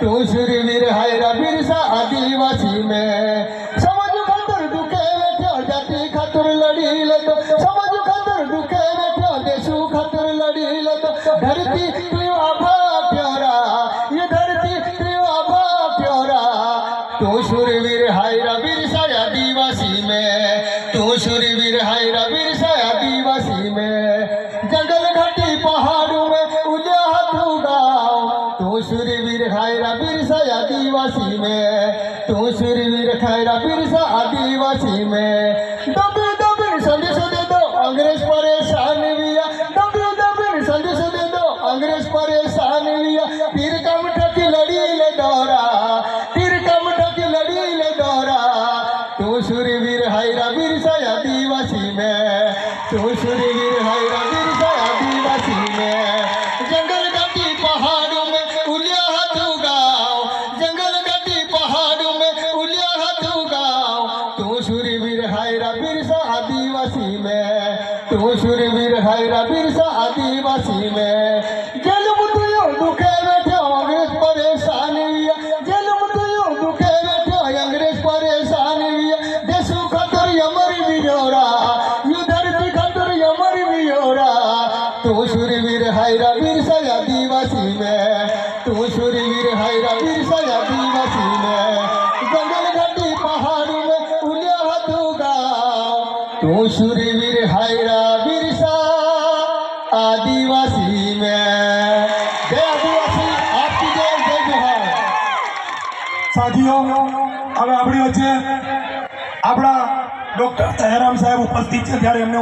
तू शूरवीर हायरा बिरसा आदिवासी में समाज खातर दुखे बैठो जाति खातर लड़ी ले तो समाज खातर दुखे बैठो देशु खातर लड़ी ले तो धरती तू आभा प्यारा ये धरती तू आभा प्यारा तू शूरवीर हायरा बिरसा आदिवासी में तू शूरवीर हायरा बिरसा आदिवासी में जंगल घाटी पहाड़ों में उजाह तू गाँव तू शूरवीर हायरा बिरसा आदिवासी में तू शूरवीर हायरा बिरसा आदिवासी में दबे दबे संदेश दे दो अंग्रेज परेशान हुआ दबे दबे संदेश दे दो अंग्रेज परेशान हुआ तीर कमठा की लड़ी ले दौरा तीर कमठा की लड़ी ले दौरा तू शूरवीर हायरा बिरसा आदिवासी में तू शूरवीर हायरा बिरसा आदिवासी में जंगल घाटी पहाड़ों में उलिया हाथू गाँव जंगल घाटी पहाड़ों में उलिया हाथू गाँव तू शूरवीर हायरा बिरसा आदिवासी में तू शूरवीर हायरा बिरसा आदिवासी में जेल मुठियों दुखे बैठे अंग्रेज परेशान हुआ जेल मुठियों दुखे बैठे अंग्रेज परेशान हुआ देशु खातर अमर बिजोरा यू धरती खातर अमर बिजोरा तू शूरवीर हायरा बिरसा आदिवासी में तू शूरवीर हायरा बिरसा आदिवासी में जंगल घाटी पहाड़ों में उलिया हाथू गाँव तू शूरवीर हायरा बिरसा आदिवासी में जय आदिवासी आपकी जय जय जोहार। साथियों હવે આપણી વચ્ચે આપણા ડોક્ટર દયારામ સાહેબ ઉપસ્થિત છે ત્યારે એમને